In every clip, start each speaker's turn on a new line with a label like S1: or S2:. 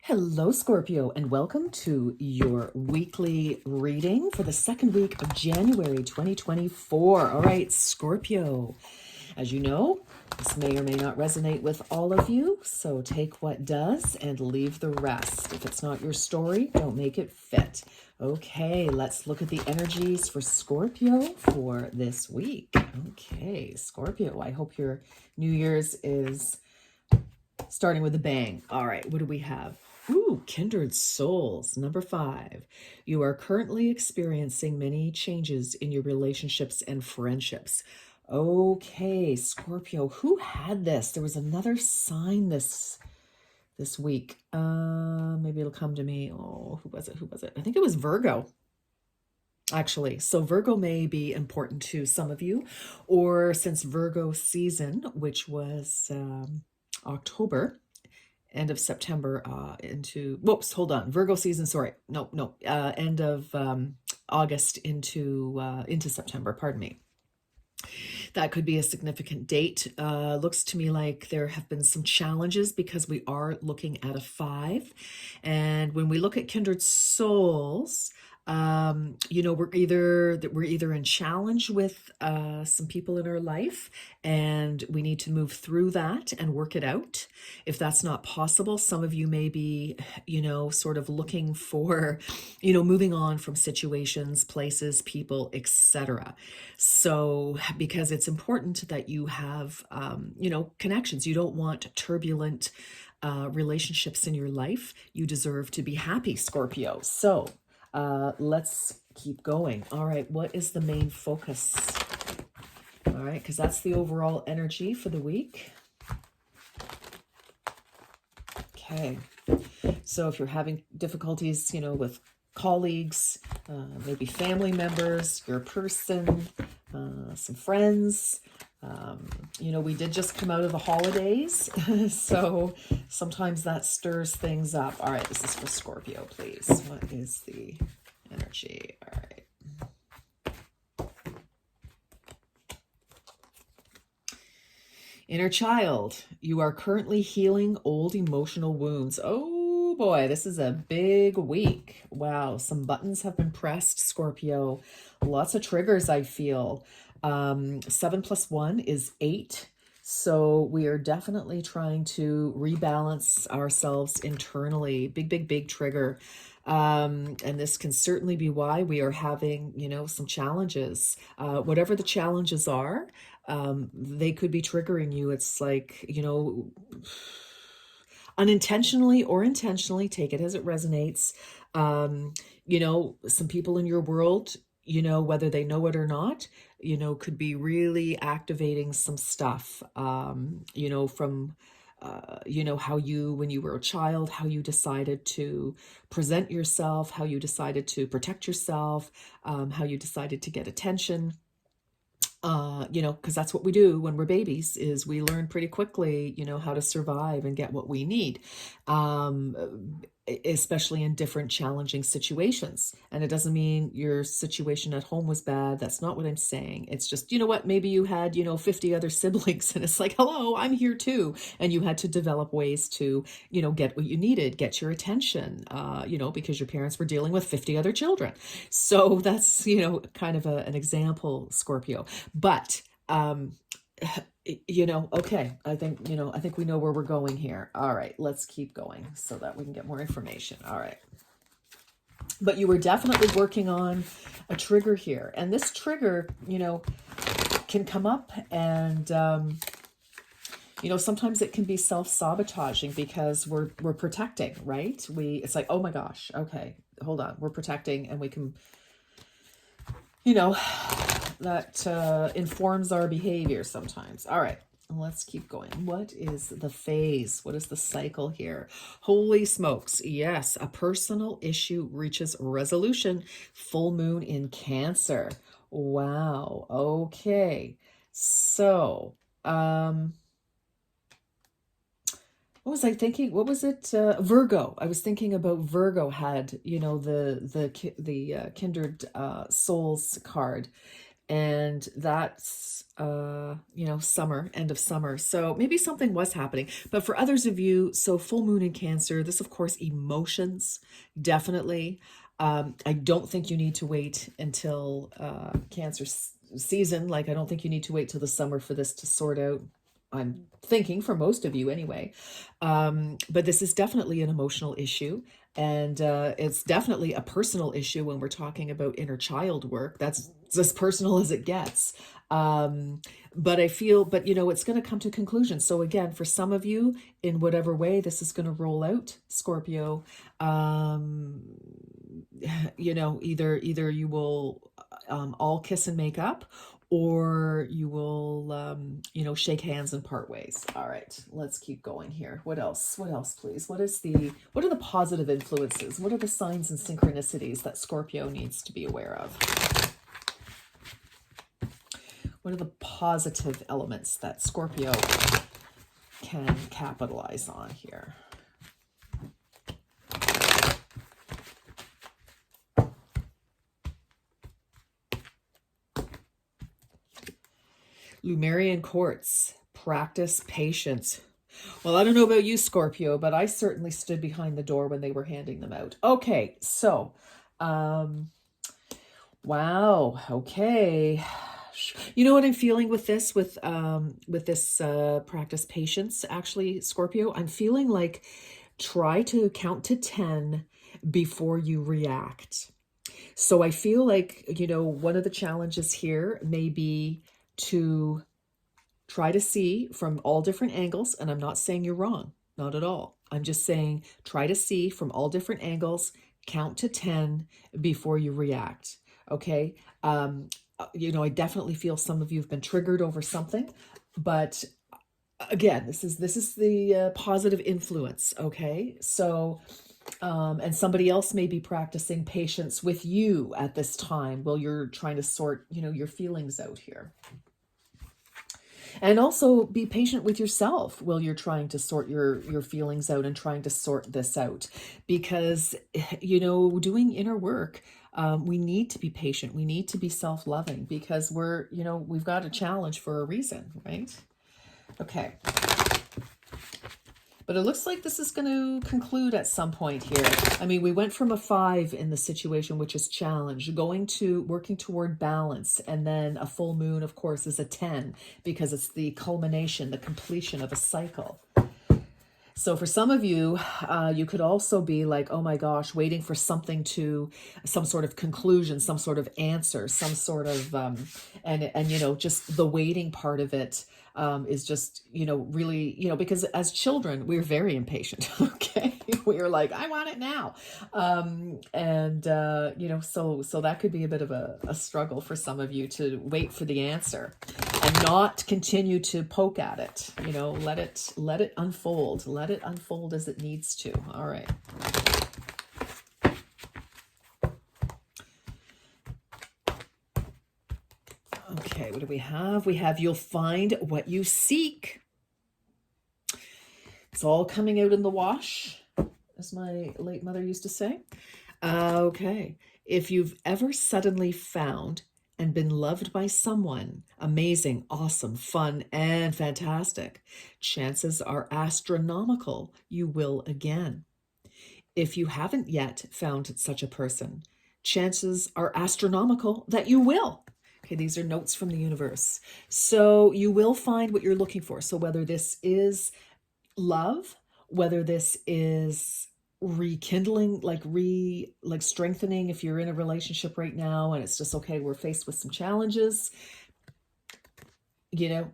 S1: Hello, Scorpio, and welcome to your weekly reading for the second week of January 2024. All right, Scorpio, as you know, this may or may not resonate with all of you, so take what does and leave the rest. If it's not your story, don't make it fit. Okay, let's look at the energies for Scorpio for this week. Okay, Scorpio, I hope your New Year's is starting with a bang. All right, what do we have? Ooh, kindred souls. Number 5. You are currently experiencing many changes in your relationships and friendships. Okay, Scorpio, who had this? There was another sign this week. Maybe it'll come to me. Oh, who was it? Who was it? I think it was Virgo. Actually, so Virgo may be important to some of you, or since Virgo season, which was October, end of September into, whoops, hold on, Virgo season, sorry, no, end of August into September, pardon me. That could be a significant date. Looks to me like there have been some challenges because we are looking at a 5. And when we look at kindred souls, we're either in challenge with some people in our life, and we need to move through that and work it out. If that's not possible, some of you may be, sort of looking for, moving on from situations, places, people, etc. So, because it's important that you have, connections. You don't want turbulent relationships in your life. You deserve to be happy, Scorpio. So, let's keep going. All right, what is the main focus? All right, because that's the overall energy for the week. Okay, so if you're having difficulties, with colleagues, maybe family members, your person, some friends, we did just come out of the holidays, so sometimes that stirs things up. All right, this is for Scorpio, please. What is the energy? All right. Inner child, you are currently healing old emotional wounds. Oh boy, this is a big week. Wow, some buttons have been pressed, Scorpio. Lots of triggers, I feel. 7 plus 1 is 8. So we are definitely trying to rebalance ourselves internally. Big trigger. And this can certainly be why we are having, some challenges. Whatever the challenges are, they could be triggering you. It's like, unintentionally or intentionally, take it as it resonates. Some people in your world, whether they know it or not, could be really activating some stuff, from, how you, when you were a child, how you decided to present yourself, how you decided to protect yourself, how you decided to get attention. Because that's what we do when we're babies, is we learn pretty quickly, how to survive and get what we need, especially in different challenging situations. And it doesn't mean your situation at home was bad. That's not what I'm saying. It's just, maybe you had, 50 other siblings, and it's like, hello, I'm here too. And you had to develop ways to, get what you needed, get your attention, because your parents were dealing with 50 other children. So that's, kind of an example, Scorpio. But, okay, I think we know where we're going here. All right, let's keep going so that we can get more information. All right. But you were definitely working on a trigger here. And this trigger, can come up, and, sometimes it can be self-sabotaging because we're protecting, right? It's like, oh my gosh, okay, hold on. We're protecting, and we can, that informs our behavior sometimes. All right, let's keep going. What is the phase? What is the cycle here? Holy smokes. Yes, a personal issue reaches resolution. Full moon in Cancer. Wow. Okay. So, what was I thinking? What was it? Virgo. I was thinking about Virgo had, the kindred souls card. And that's, summer, end of summer. So maybe something was happening. But for others of you, so full moon in Cancer, this, of course, emotions, definitely. I don't think you need to wait until Cancer season. Like, I don't think you need to wait till the summer for this to sort out. I'm thinking for most of you anyway. But this is definitely an emotional issue. And it's definitely a personal issue when we're talking about inner child work. That's as personal as it gets. But I feel, but it's going to come to conclusion. So again, for some of you, in whatever way this is going to roll out, Scorpio, either you will all kiss and make up, or you will, shake hands and part ways. All right, let's keep going here. What else? What else, please? What are the positive influences? What are the signs and synchronicities that Scorpio needs to be aware of? What are the positive elements that Scorpio can capitalize on here? Lemurian quartz, practice patience. Well, I don't know about you, Scorpio, but I certainly stood behind the door when they were handing them out. Okay, so, wow, okay. You know what I'm feeling with this, with this practice patience, actually, Scorpio? I'm feeling like try to count to 10 before you react. So I feel like, one of the challenges here may be to try to see from all different angles. And I'm not saying you're wrong, not at all. I'm just saying try to see from all different angles, count to 10 before you react. Okay. I definitely feel some of you have been triggered over something, but again, this is the positive influence. Okay. So, and somebody else may be practicing patience with you at this time while you're trying to sort, your feelings out here. And also be patient with yourself while you're trying to sort your feelings out and trying to sort this out. Because, doing inner work, we need to be patient. We need to be self-loving because we've got a challenge for a reason, right? Okay. But it looks like this is going to conclude at some point here. I mean, we went from a 5 in the situation, which is challenge, working toward balance. And then a full moon, of course, is a 10 because it's the culmination, the completion of a cycle. So for some of you, you could also be like, oh my gosh, waiting for some sort of conclusion, some sort of answer, some sort of, and just the waiting part of it is just, really, because as children, we're very impatient. Okay. We are like, I want it now. So that could be a bit of a struggle for some of you to wait for the answer and not continue to poke at it. Let it unfold. Let it unfold as it needs to. All right. Okay, what do we have? We have you'll find what you seek. It's all coming out in the wash, as my late mother used to say. Okay. If you've ever suddenly found and been loved by someone amazing, awesome, fun, and fantastic, chances are astronomical you will again. If you haven't yet found such a person, chances are astronomical that you will. Okay, these are notes from the universe. So you will find what you're looking for. So whether this is love, whether this is rekindling, like strengthening, if you're in a relationship right now and it's just, okay, we're faced with some challenges,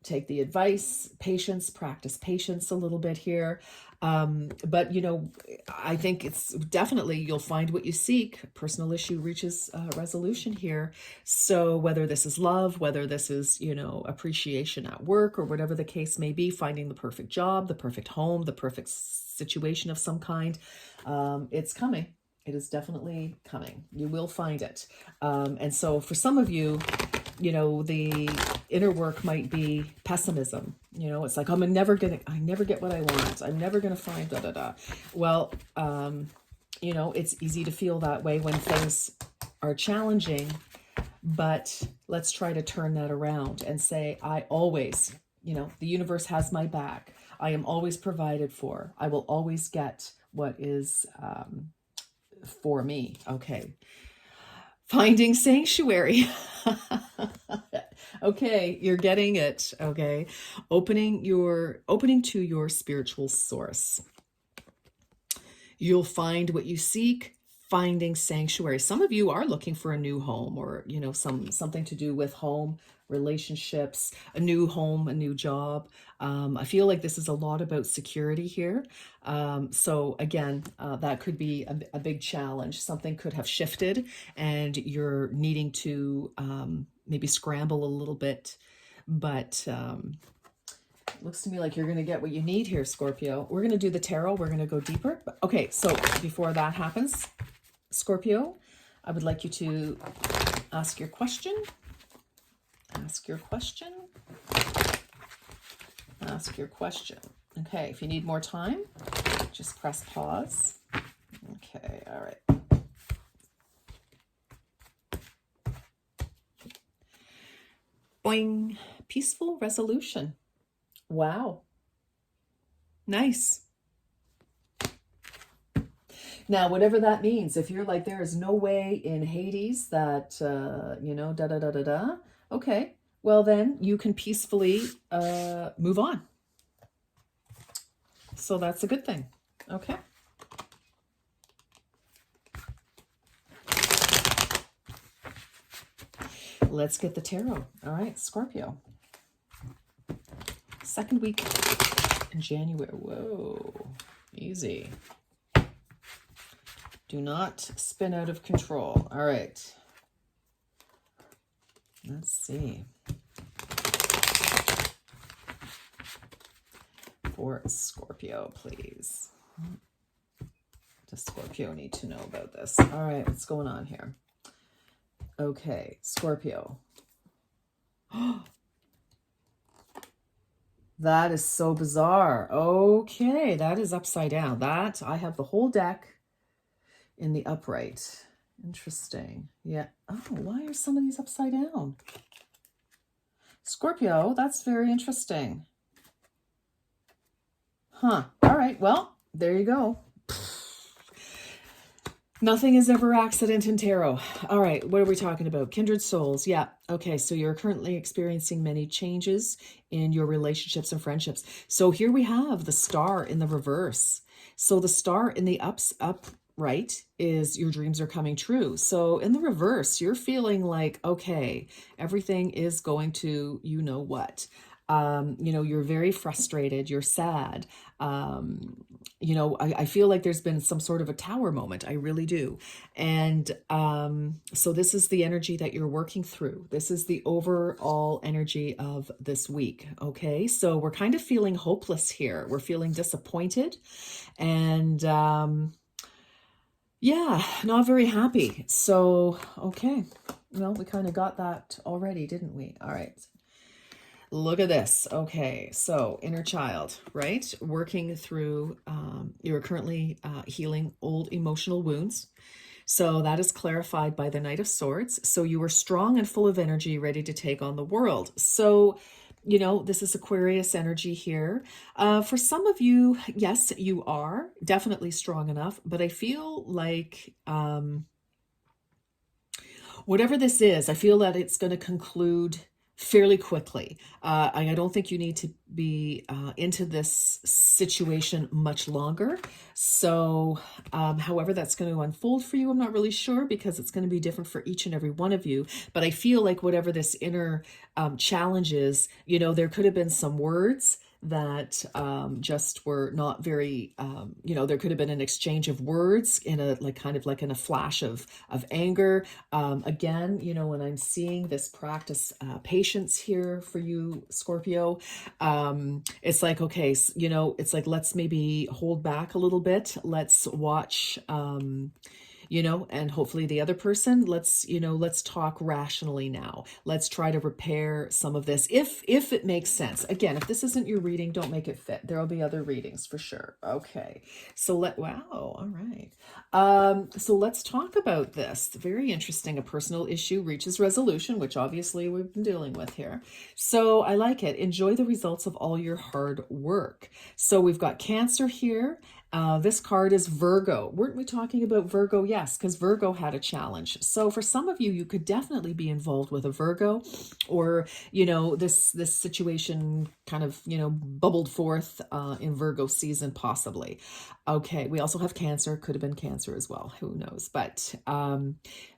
S1: take the advice, patience, practice patience a little bit here. But, I think it's definitely, you'll find what you seek. Personal issue reaches resolution here. So whether this is love, whether this is, appreciation at work or whatever the case may be, finding the perfect job, the perfect home, the perfect situation of some kind, it's coming. It is definitely coming. You will find it. And so for some of you, the inner work might be pessimism. It's like, I never get what I want. I'm never going to find da, da, da. Well, it's easy to feel that way when things are challenging, But let's try to turn that around and say, I always, the universe has my back. I am always provided for. I will always get what is for me. Okay. Finding sanctuary. Okay, you're getting it. Okay. Opening to your spiritual source. You'll find what you seek, finding sanctuary. Some of you are looking for a new home, or something to do with home, relationships, a new home, a new job. I feel like this is a lot about security here. So again, that could be a big challenge. Something could have shifted and you're needing to maybe scramble a little bit, but looks to me like you're going to get what you need here, Scorpio. We're going to do the tarot. We're going to go deeper. Okay, so before that happens, Scorpio, I would like you to ask your question. Ask your question. Ask your question. Okay, if you need more time, just press pause. Okay, all right. Boing. Peaceful resolution. Wow. Nice. Now, whatever that means, if you're like, there is no way in Hades that, da-da-da-da-da, okay, well then you can peacefully move on. So that's a good thing. Okay. Let's get the tarot. All right, Scorpio. Second week in January. Whoa, easy. Do not spin out of control. All right. Let's see. For Scorpio, please. Does Scorpio need to know about this? All right, what's going on here? Okay, Scorpio. That is so bizarre. Okay, that is upside down. That, I have the whole deck in the upright. Interesting. Yeah. Oh, why are some of these upside down? Scorpio, that's very interesting. Huh. All right, well, there you go. Nothing is ever accident in tarot. All right, what are we talking about? Kindred souls. Yeah. Okay, so you're currently experiencing many changes in your relationships and friendships. So here we have the star in the reverse. So the star in the upright is your dreams are coming true. So in the reverse, you're feeling like, okay, everything is going to, you know what. You're very frustrated, you're sad. I feel like there's been some sort of a tower moment. I really do. And so this is the energy that you're working through. This is the overall energy of this week. Okay. So we're kind of feeling hopeless here. We're feeling disappointed and, yeah, not very happy. So, okay. Well, we kind of got that already, didn't we? All right. Look at this. Okay, so inner child, right? Working through, you're currently healing old emotional wounds. So that is clarified by the Knight of Swords. So you are strong and full of energy, ready to take on the world. So, this is Aquarius energy here. For some of you, yes, you are definitely strong enough, but I feel like, whatever this is, I feel that it's going to conclude fairly quickly. I don't think you need to be into this situation much longer. So however that's going to unfold for you, I'm not really sure, because it's going to be different for each and every one of you. But I feel like whatever this inner challenge is, there could have been some words that just were not very, there could have been an exchange of words in a in a flash of anger. Again, when I'm seeing this, practice patience here for you, Scorpio. It's like, okay, it's like, let's maybe hold back a little bit. Let's watch, and hopefully the other person, let's talk rationally now. Let's try to repair some of this if it makes sense. Again, if this isn't your reading, don't make it fit. There'll be other readings for sure. Okay. Wow. All right. So let's talk about this. Very interesting. A personal issue reaches resolution, which obviously we've been dealing with here. So I like it. Enjoy the results of all your hard work. So we've got Cancer here. This card is Virgo. Weren't we talking about Virgo? Yes, because Virgo had a challenge. So for some of you, you could definitely be involved with a Virgo, or, this situation kind of, bubbled forth in Virgo season, possibly. Okay, we also have Cancer. Could have been Cancer as well. Who knows? But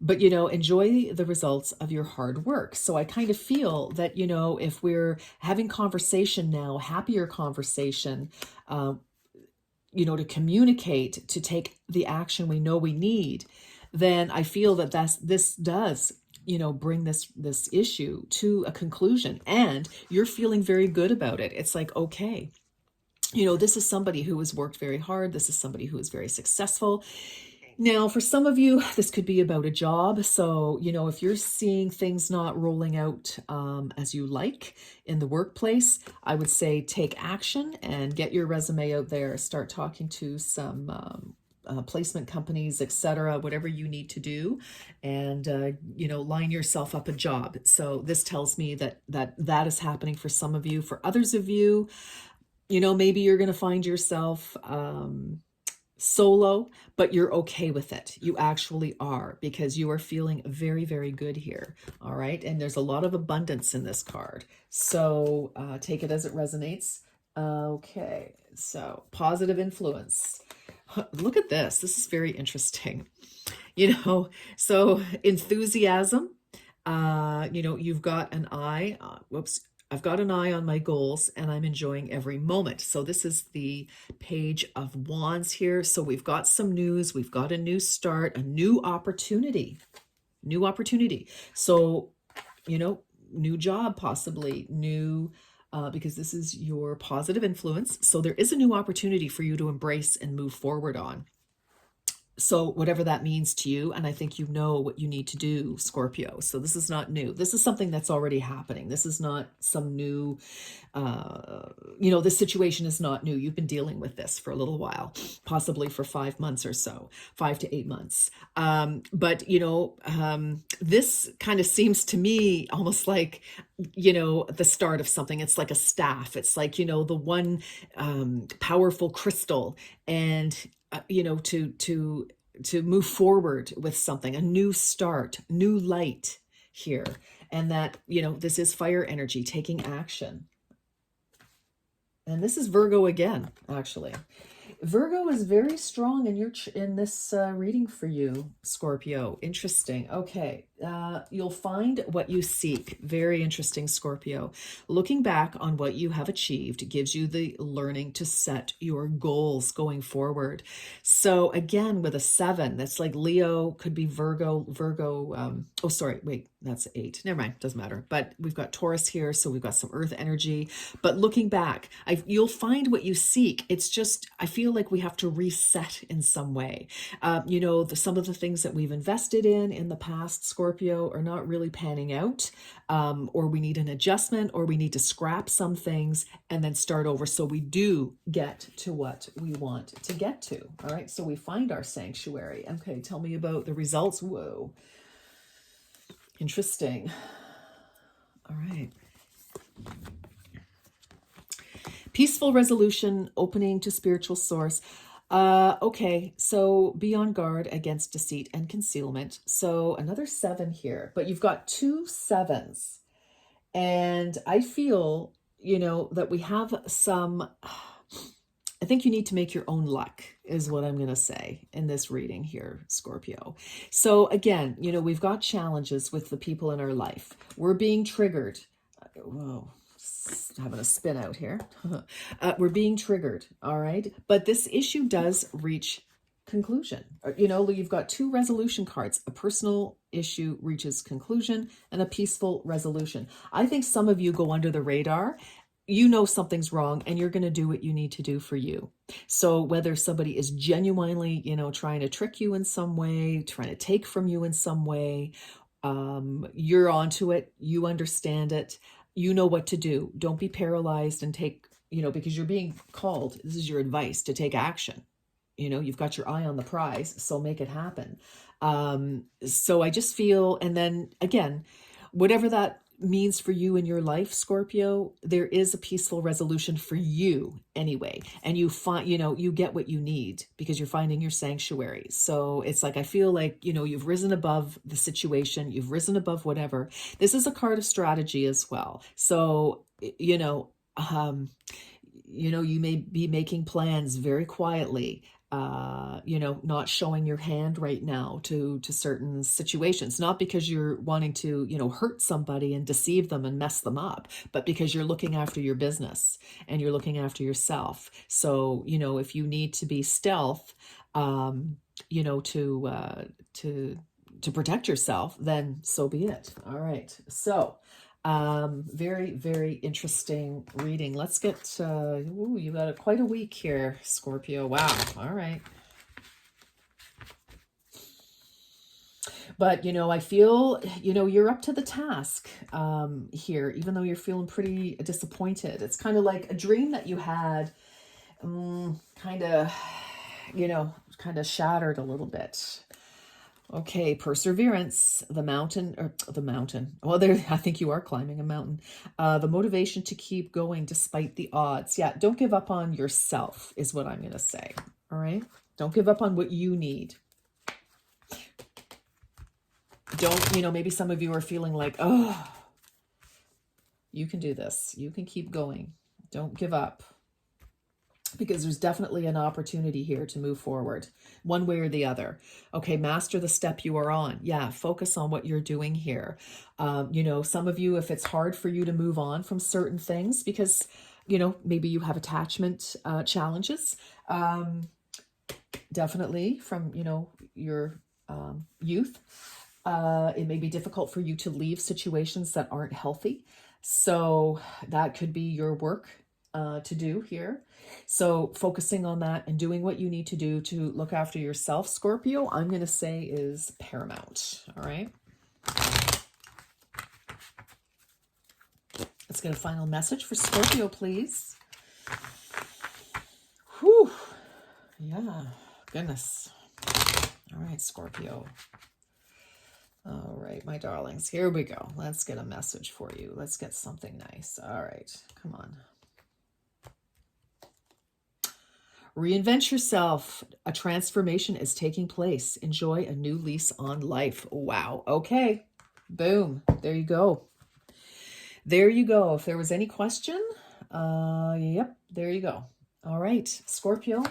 S1: enjoy the results of your hard work. So I kind of feel that, if we're having conversation now, happier conversation, to communicate, to take the action we know we need, then I feel that this does, bring this issue to a conclusion, and you're feeling very good about it. It's like, okay, this is somebody who has worked very hard. This is somebody who is very successful. Now, for some of you, this could be about a job. So, if you're seeing things not rolling out as you like in the workplace, I would say take action and get your resume out there. Start talking to some placement companies, etc., whatever you need to do, and line yourself up a job. So this tells me that is happening for some of you. For others of you, maybe you're going to find yourself solo, but you're okay with it. You actually are, because you are feeling very, very good here. All right. And there's a lot of abundance in this card. So take it as it resonates. Okay. So positive influence. Look at this. This is very interesting. So enthusiasm, you've got an eye. I've got an eye on my goals, and I'm enjoying every moment. So this is the Page of Wands here. So we've got some news. We've got a new start, a new opportunity. So, new job, possibly new, because this is your positive influence. So there is a new opportunity for you to embrace and move forward on. So whatever that means to you, and I think you know what you need to do, Scorpio. So this is not new. This is something that's already happening. This is not some new, this situation is not new. You've been dealing with this for a little while, possibly for 5 months or so, 5 to 8 months. But this kind of seems to me almost like, the start of something. It's like a staff. It's like, the one powerful crystal, and to move forward with something, a new start, new light here. And that, this is fire energy, taking action. And this is Virgo again, actually. Virgo is very strong in this reading for you, Scorpio. Interesting. Okay. You'll find what you seek. Very interesting, Scorpio. Looking back on what you have achieved gives you the learning to set your goals going forward. So again, with a 7, that's like Leo, could be Virgo, that's 8. Never mind, doesn't matter. But we've got Taurus here, so we've got some earth energy. But looking back, you'll find what you seek. It's just, I feel like we have to reset in some way. Some of the things that we've invested in the past, Scorpio, are not really panning out, or we need an adjustment, or we need to scrap some things and then start over, so we do get to what we want to get to. All right, so we find our sanctuary. Okay, tell me about the results. Whoa. Interesting. All right. Peaceful resolution, opening to spiritual source. Okay, so be on guard against deceit and concealment. So another 7 here, but you've got 2 7s. And I feel, that we have some, I think you need to make your own luck, is what I'm going to say in this reading here, Scorpio. So again, we've got challenges with the people in our life. We're being triggered. Whoa, having a spin out here. We're being triggered, all right? But this issue does reach conclusion. You've got 2 resolution cards. A personal issue reaches conclusion, and a peaceful resolution. I think some of you go under the radar, you know something's wrong and you're going to do what you need to do for you. So whether somebody is genuinely, trying to trick you in some way, trying to take from you in some way, you're onto it, you understand it, you know what to do. Don't be paralyzed and take, because you're being called, this is your advice, to take action. You've got your eye on the prize, so make it happen. So I just feel, and then again, whatever that means for you in your life, Scorpio, there is a peaceful resolution for you anyway. And you find, you get what you need because you're finding your sanctuary. So it's like, I feel like, you've risen above the situation, you've risen above whatever. This is a card of strategy as well. So, you may be making plans very quietly, not showing your hand right now to certain situations, not because you're wanting to, hurt somebody and deceive them and mess them up, but because you're looking after your business and you're looking after yourself. So, if you need to be stealth, to protect yourself, then so be it. All right. So, very, very interesting reading. Let's get, you got quite a week here, Scorpio. Wow. All right. But, I feel, you're up to the task here, even though you're feeling pretty disappointed. It's kind of like a dream that you had, kind of shattered a little bit. Okay, perseverance, the mountain. Well, I think you are climbing a mountain. The motivation to keep going despite the odds. Yeah, don't give up on yourself is what I'm going to say. All right? Don't give up on what you need. Don't, maybe some of you are feeling like, oh, you can do this. You can keep going. Don't give up. Because there's definitely an opportunity here to move forward one way or the other. Okay, master the step you are on. Yeah, focus on what you're doing here. Some of you, if it's hard for you to move on from certain things because, maybe you have attachment challenges, definitely from, your youth. It may be difficult for you to leave situations that aren't healthy. So that could be your work to do here. So focusing on that and doing what you need to do to look after yourself, Scorpio, I'm going to say is paramount. All right. Let's get a final message for Scorpio, please. Whew. Yeah. Goodness. All right, Scorpio. All right, my darlings, here we go. Let's get a message for you. Let's get something nice. All right, come on. Reinvent yourself. A transformation is taking place. Enjoy a new lease on life. Wow. Okay. Boom. There you go. There you go. If there was any question, yep, there you go. All right, Scorpio.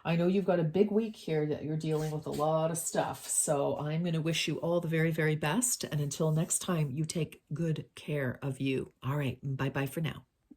S1: I know you've got a big week here that you're dealing with a lot of stuff. So I'm going to wish you all the very, very best. And until next time, you take good care of you. All right. Bye-bye for now.